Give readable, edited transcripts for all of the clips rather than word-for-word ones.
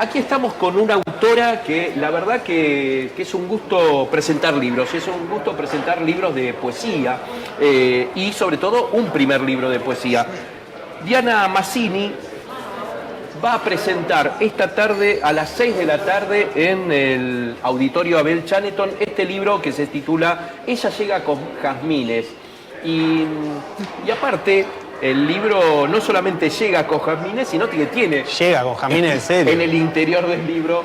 Aquí estamos con una autora que la verdad que es un gusto presentar libros, es un gusto presentar libros de poesía y sobre todo un primer libro de poesía. Diana Mazzini va a presentar esta tarde a las 6 de la tarde en el Auditorio Abel Chaneton este libro que se titula Ella llega con jazmines. Y aparte, el libro no solamente llega con jazmines, sino que tiene... Llega con jazmines, en serio. En el interior del libro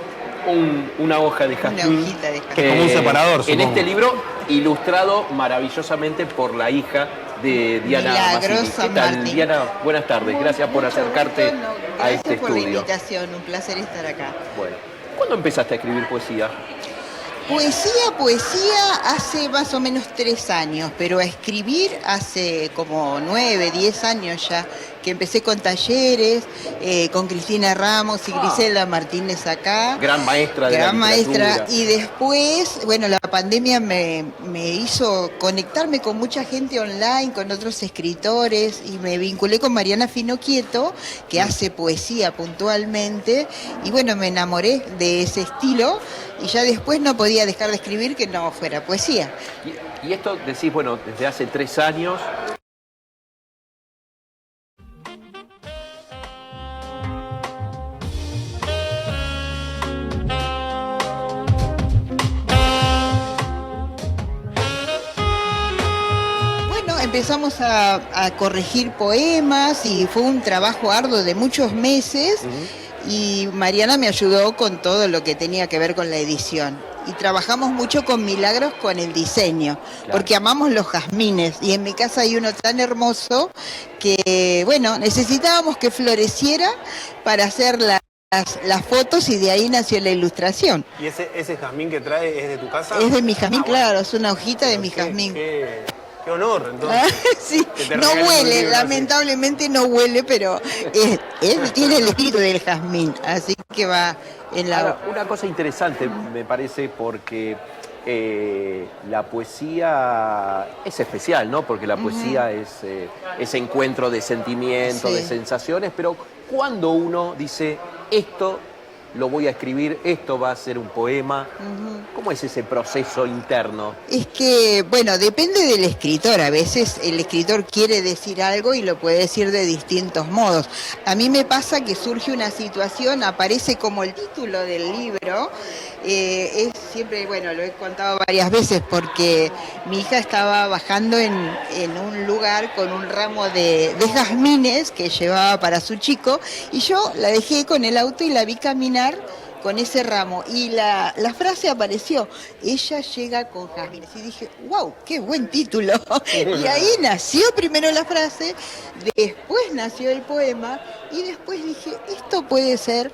una hoja de jazmín. Una hojita de jazmín. Que es como un separador, En supongo. este libro, ilustrado maravillosamente por la hija de Diana Mazzini. ¿Qué tal, Martín. Diana? Buenas tardes. Gracias por acercarte a este Gracias por la estudio. invitación, un placer estar acá. Bueno, ¿cuándo empezaste a escribir poesía? Poesía hace más o menos 3 años, pero a escribir hace como 9, 10 años ya, que empecé con talleres, con Cristina Ramos y Griselda Martínez acá. Gran maestra de Gran la literatura. maestra. Y después, bueno, la pandemia me hizo conectarme con mucha gente online, con otros escritores, y me vinculé con Mariana Finoquieto, que hace poesía puntualmente, y bueno, me enamoré de ese estilo, y ya después no podía dejar de escribir que no fuera poesía. Y esto decís, bueno, desde hace 3 años... Empezamos a corregir poemas y fue un trabajo arduo de muchos meses y Mariana me ayudó con todo lo que tenía que ver con la edición. Y trabajamos mucho con Milagros con el diseño, porque amamos los jazmines y en mi casa hay uno tan hermoso que, bueno, necesitábamos que floreciera para hacer las fotos y de ahí nació la ilustración. ¿Y ese jazmín que trae es de tu casa? Es de mi jazmín, claro, es una hojita de mi jazmín. Qué honor, entonces. Sí, no huele, lamentablemente no huele, pero él tiene el espíritu del jazmín, así que va en la... Ahora, una cosa interesante me parece porque la poesía es especial, ¿no? Porque la poesía es ese encuentro de sentimientos, de sensaciones, pero cuando uno dice esto lo voy a escribir, esto va a ser un poema. ¿Cómo es ese proceso interno? Es que, bueno, depende del escritor. A veces el escritor quiere decir algo y lo puede decir de distintos modos. A mí me pasa que surge una situación, aparece como el título del libro. Es siempre, bueno, lo he contado varias veces porque mi hija estaba bajando en un lugar con un ramo de jazmines que llevaba para su chico y yo la dejé con el auto y la vi caminar con ese ramo y la frase apareció, ella llega con jazmines, y dije, wow, qué buen título. Y ahí nació primero la frase, después nació el poema y después dije, esto puede ser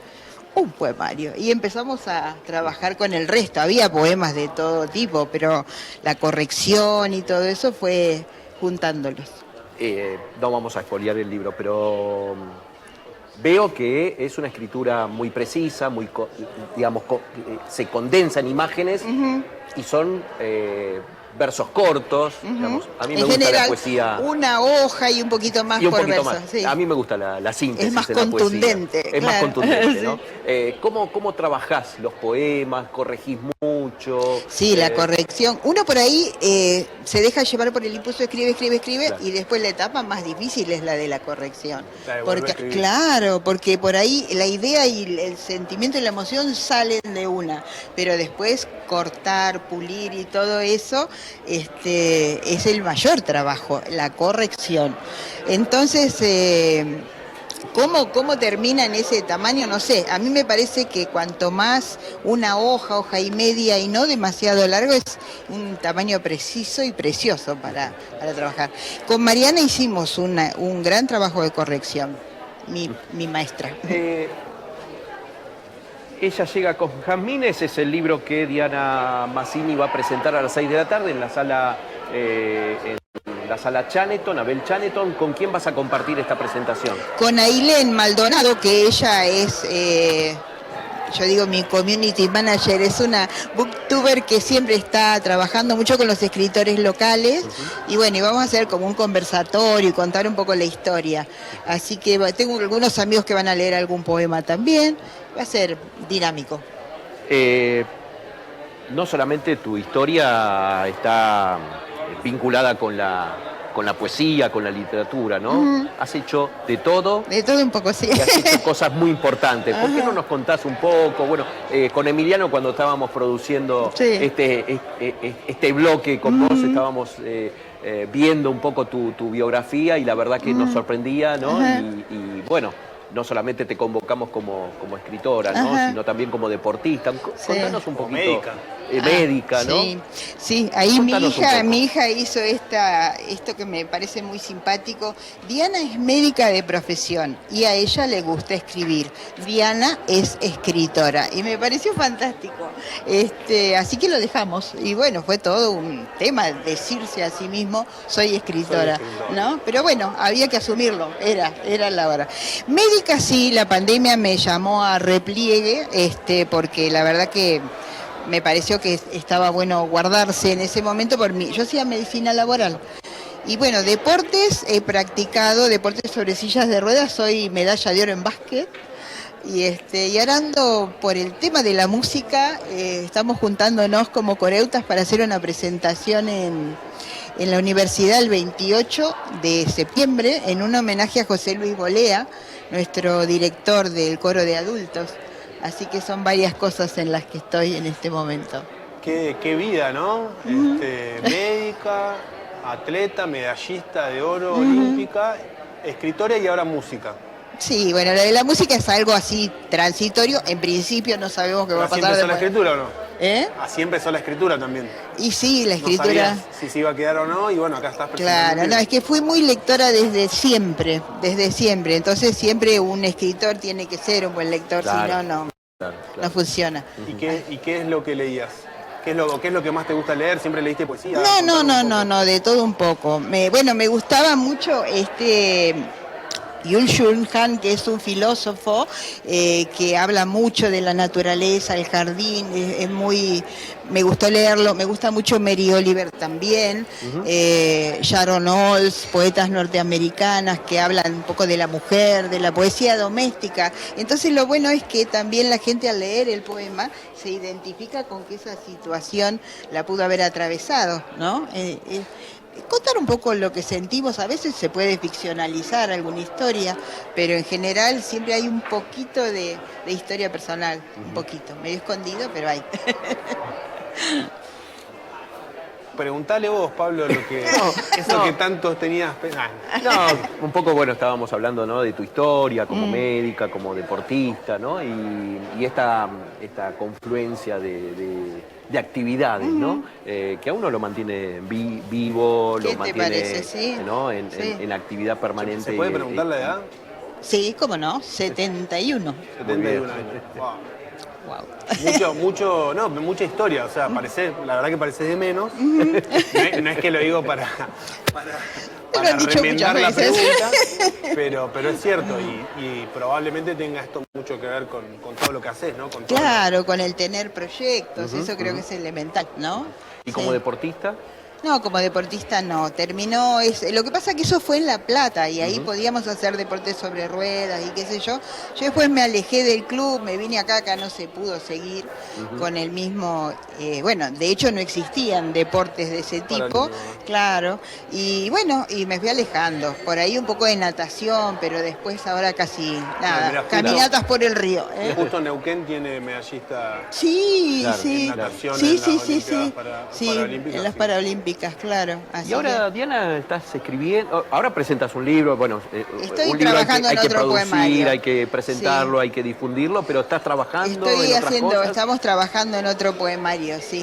un poemario. Y empezamos a trabajar con el resto, había poemas de todo tipo, pero la corrección y todo eso fue juntándolos. No vamos a expoliar el libro, pero... Veo que es una escritura muy precisa, muy, digamos, se condensa en imágenes y son versos cortos. Digamos. A mí me gusta general, la poesía. Una hoja y un poquito más por verso. Sí. A mí me gusta la síntesis. Es más de la contundente. Poesía. Es más contundente, ¿no? ¿Cómo trabajás los poemas? ¿Corregís mucho? Sí, la corrección. Uno por ahí se deja llevar por el impulso, escribe, claro. Y después la etapa más difícil es la de la corrección. Porque por ahí la idea y el sentimiento y la emoción salen de una, pero después cortar, pulir y todo eso es el mayor trabajo, la corrección. Entonces, ¿cómo termina en ese tamaño? No sé, a mí me parece que cuanto más una hoja y media y no demasiado largo, es un tamaño preciso y precioso para trabajar. Con Mariana hicimos un gran trabajo de corrección, mi maestra. Ella llega con jazmines, es el libro que Diana Mazzini va a presentar a las 6 de la tarde en la sala Chaneton, Abel Chaneton. ¿Con quién vas a compartir esta presentación? Con Ailén Maldonado, que ella es yo digo mi community manager, es una booktuber que siempre está trabajando mucho con los escritores locales, y bueno, y vamos a hacer como un conversatorio y contar un poco la historia. Así que tengo algunos amigos que van a leer algún poema también, va a ser dinámico. No solamente tu historia está vinculada con la poesía, con la literatura, ¿no? Has hecho de todo. De todo un poco, sí. Y has hecho cosas muy importantes. ¿Por qué no nos contás un poco? Bueno, con Emiliano, cuando estábamos produciendo este bloque con vos, estábamos viendo un poco tu biografía, y la verdad que nos sorprendía, ¿no? Y bueno, no solamente te convocamos como escritora, ¿no? Sino también como deportista. Contanos un poquito. Médica. Médica, ¿no? Sí, ahí Contanos mi hija hizo esto que me parece muy simpático. Diana es médica de profesión y a ella le gusta escribir. Diana es escritora y me pareció fantástico. Así que lo dejamos. Y bueno, fue todo un tema decirse a sí mismo, soy escritora, ¿no? Pero bueno, había que asumirlo, era la hora. Médica sí, la pandemia me llamó a repliegue, porque la verdad que me pareció que estaba bueno guardarse en ese momento por mí. Yo hacía medicina laboral. Y bueno, deportes, he practicado deportes sobre sillas de ruedas, soy medalla de oro en básquet. Y ahora ando por el tema de la música, estamos juntándonos como coreutas para hacer una presentación en la universidad el 28 de septiembre, en un homenaje a José Luis Bolea, nuestro director del coro de adultos. Así que son varias cosas en las que estoy en este momento. Qué vida, ¿no? Médica, atleta, medallista de oro, olímpica, escritora y ahora música. Sí, bueno, lo de la música es algo así transitorio. En principio no sabemos qué va a pasar. ¿Así empezó la escritura o no? ¿Eh? Así empezó la escritura también. Y sí, la escritura. No sabías si se iba a quedar o no, y bueno, acá estás presentando. Claro, no, es que fui muy lectora desde siempre. Entonces siempre un escritor tiene que ser un buen lector, Claro. si no, Claro. no funciona. ¿Y qué es lo que leías? ¿Qué es lo que más te gusta leer? ¿Siempre leíste poesía? No, de todo un poco. Me gustaba mucho Byung-Chul Han, que es un filósofo que habla mucho de la naturaleza, el jardín, me gustó leerlo. Me gusta mucho Mary Oliver también, Sharon Olds, poetas norteamericanas que hablan un poco de la mujer, de la poesía doméstica. Entonces lo bueno es que también la gente al leer el poema se identifica con que esa situación la pudo haber atravesado, ¿no? Contar un poco lo que sentimos, a veces se puede ficcionalizar alguna historia, pero en general siempre hay un poquito de historia personal, un poquito, medio escondido, pero hay. Preguntale vos, Pablo, que tanto tenías... No, un poco, bueno, estábamos hablando, ¿no?, de tu historia como médica, como deportista, ¿no? Y esta confluencia de actividades, ¿no? Que a uno lo mantiene vivo, lo mantiene, ¿Qué te parece? Sí. ¿no?, en actividad permanente. ¿Se puede preguntar la edad? Sí, cómo no, 71. 71 años. Wow. Mucha historia, o sea, la verdad que pareces de menos. No es que lo digo para remendar la pregunta, pero es cierto, y probablemente tenga esto mucho que ver con todo lo que haces, ¿no? Claro, con el tener proyectos, eso creo que es elemental, ¿no? ¿Y como deportista? No, como deportista no, lo que pasa es que eso fue en La Plata y ahí podíamos hacer deportes sobre ruedas y qué sé yo. Yo después me alejé del club, me vine acá no se pudo seguir con el mismo, de hecho no existían deportes de ese tipo, claro, y bueno, y me fui alejando, por ahí un poco de natación, pero después ahora casi nada, caminatas por el río. Justo Neuquén tiene medallista en natación en las Paralímpicas. Claro. Y ahora, Diana, estás escribiendo, ahora presentas un libro, estoy un libro trabajando hay que en otro producir, poemario. hay que presentarlo, hay que difundirlo, pero estás trabajando en otras cosas. Estamos trabajando en otro poemario, sí.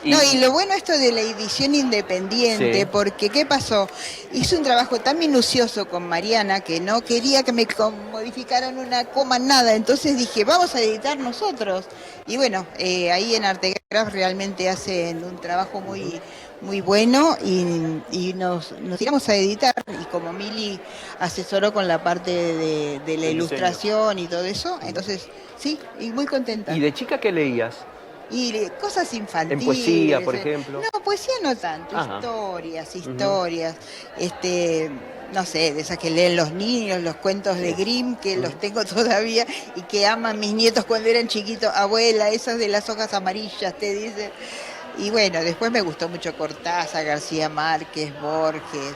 Y lo bueno esto de la edición independiente, porque ¿qué pasó? Hice un trabajo tan minucioso con Mariana que no quería que me modificaran una coma, nada, entonces dije, vamos a editar nosotros. Y bueno, ahí en Artegraph realmente hacen un trabajo muy muy bueno y nos íbamos a editar y como Mili asesoró con la parte de la El ilustración y todo eso, entonces sí, y muy contenta. ¿Y de chica qué leías? Y cosas infantiles. ¿En poesía, por ejemplo? No, poesía no tanto, Ajá. historias, no sé, de esas que leen los niños, los cuentos de Grimm, que los tengo todavía y que aman mis nietos cuando eran chiquitos. Abuela, esas de las hojas amarillas, te dicen. Y bueno, después me gustó mucho Cortázar, García Márquez, Borges.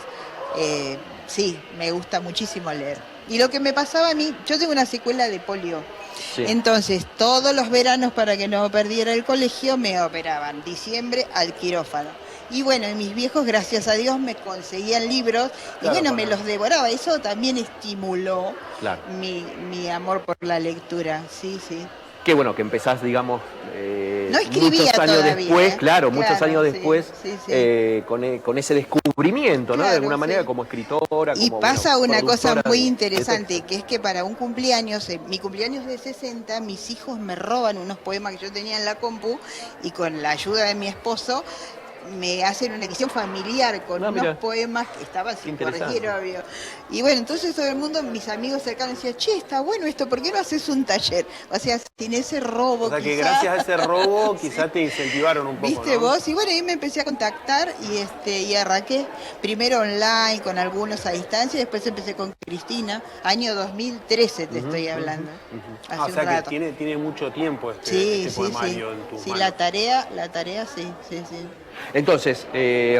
Sí, me gusta muchísimo leer. Y lo que me pasaba a mí, yo tengo una secuela de polio. Sí. Entonces, todos los veranos, para que no perdiera el colegio, me operaban. Diciembre al quirófano. Y bueno, y mis viejos, gracias a Dios, me conseguían libros y Claro, bueno, me para- los devoraba. Eso también estimuló Claro. mi amor por la lectura. Sí, sí. Qué bueno que empezás, digamos, No escribía muchos años todavía, después, ¿eh? claro, muchos Claro, años sí, después, sí, sí. con ese descubrimiento, ¿no? De Claro, alguna manera, sí. como escritora, Y como, pasa bueno, una cosa productora muy de interesante, texto. que es que para un cumpleaños, mi cumpleaños de 60, mis hijos me roban unos poemas que yo tenía en la compu y con la ayuda de mi esposo me hacen una edición familiar con Ah, unos mira. poemas que estaban Qué sin interesante. corregir, obvio. Y bueno, entonces todo el mundo, mis amigos cercanos decían, che, está bueno esto, ¿por qué no haces un taller? O sea, sin ese robo O sea que quizá. gracias a ese robo quizás te incentivaron un poco, ¿Viste ¿no? vos? Y bueno, ahí me empecé a contactar y arranqué primero online con algunos a distancia, después empecé con Cristina, año 2013 te estoy hablando, hace Ah, o un sea rato. que tiene mucho tiempo Sí, este sí, sí. poemario en tus Sí, manos. la tarea sí, sí, sí. Entonces,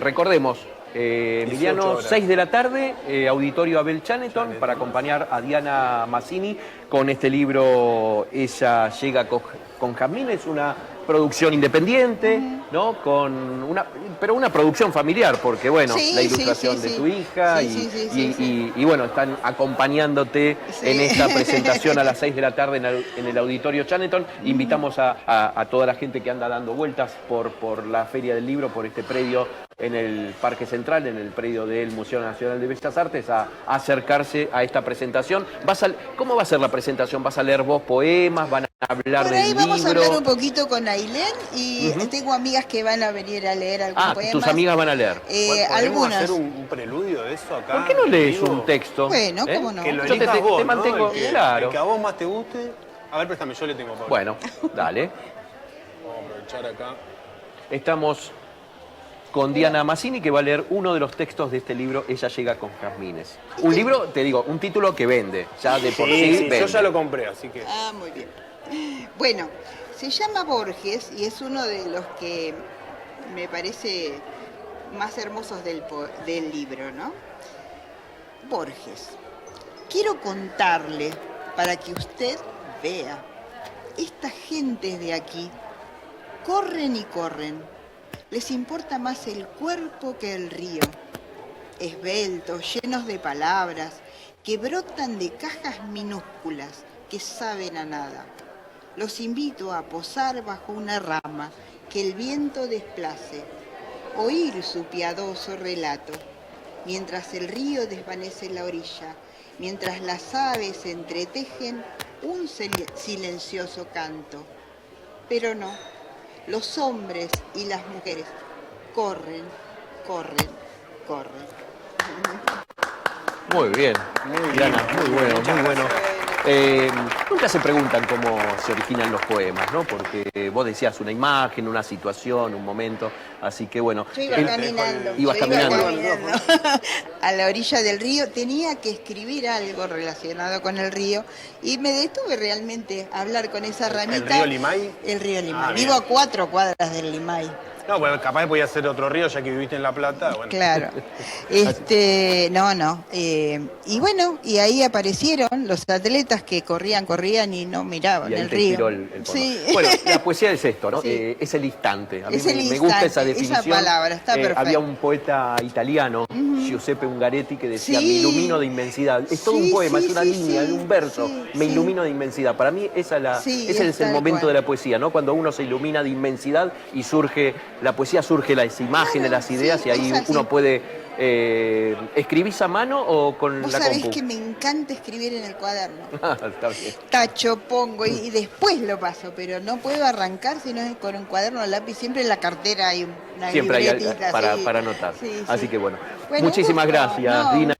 recordemos, 18 Emiliano, horas. 6 de la tarde, Auditorio Abel Chaneton, para acompañar a Diana Mazzini con este libro Ella llega con Jazmín. Es una producción independiente, ¿no? Pero una producción familiar, porque bueno, Sí, la sí, ilustración sí, de sí. tu hija Sí, sí, sí, sí. y bueno, están acompañándote Sí. en esta presentación a las 6 de la tarde en el Auditorio Chaneton. Invitamos a toda la gente que anda dando vueltas por la Feria del Libro, por este predio en el Parque Central, en el predio del Museo Nacional de Bellas Artes, a acercarse a esta presentación. ¿Cómo va a ser la presentación? ¿Vas a leer vos poemas? ¿Van a hablar Por del ahí vamos a libro? hablar un poquito con Ailén y tengo amigas que van a venir a leer algunos poemas. Tus amigas van a leer. ¿Podemos algunas. hacer un preludio de eso acá? ¿Por qué no en lees vivo? un texto? Bueno, ¿cómo no? Que lo Yo elijas vos, te ¿no? mantengo, El que, claro. el que a vos más te guste. A ver, préstame, yo le tengo Pablo. Bueno, dale. Vamos a aprovechar acá. Estamos con Diana Mazzini, que va a leer uno de los textos de este libro, Ella llega con jazmines. Un libro, te digo, un título que vende, ya de por sí, Sí, vende. yo ya lo compré, así que... Ah, muy bien. Bueno, se llama Borges y es uno de los que me parece más hermosos del libro, ¿no? Borges. Quiero contarle para que usted vea. Estas gentes de aquí corren y corren. Les importa más el cuerpo que el río. Esbeltos, llenos de palabras, que brotan de cajas minúsculas que saben a nada. Los invito a posar bajo una rama que el viento desplace, oír su piadoso relato, mientras el río desvanece la orilla, mientras las aves entretejen un silencioso canto. Pero no, los hombres y las mujeres corren, corren, corren. Muy bien, Muy Diana, bien. muy bueno, Muchas muy bueno. gracias. Nunca se preguntan cómo se originan los poemas, ¿no? Porque vos decías una imagen, una situación, un momento, así que bueno. Yo iba caminando, Ibas caminando. a la orilla del río, tenía que escribir algo relacionado con el río y me detuve realmente a hablar con esa ramita. ¿El río Limay? El río Limay. Ah, Vivo bien. a 4 cuadras del Limay. No, bueno, capaz podía ser otro río, ya que viviste en La Plata. Bueno. Claro. No. Y bueno, y ahí aparecieron los atletas que corrían y no miraban Y ahí el te río. inspiró el poema. Sí. Bueno, la poesía es esto, ¿no? Sí. Es el instante. A mí Es el me gusta instante, esa definición. esa palabra, está perfecto. Había un poeta italiano, Giuseppe Ungaretti, que decía, Sí. me ilumino de inmensidad. Es todo un Sí, poema, sí, es una sí, línea, sí, un verso. sí, Me sí. ilumino de inmensidad. Para mí ese Sí, es es el tal momento cual. de la poesía, ¿no? Cuando uno se ilumina de inmensidad y surge la poesía surge las imágenes, Claro, las ideas, sí, y ahí es así. uno puede... ¿Escribís a mano o con Vos la sabés compu? que me encanta escribir en el cuaderno. Ah, está bien. Tacho, pongo y después lo paso, pero no puedo arrancar si no es con un cuaderno o lápiz. Siempre en la cartera hay una Siempre hay libretita, para sí. anotar. Sí, Así sí. que bueno. Bueno, un Muchísimas gusto. gracias, No, Dina.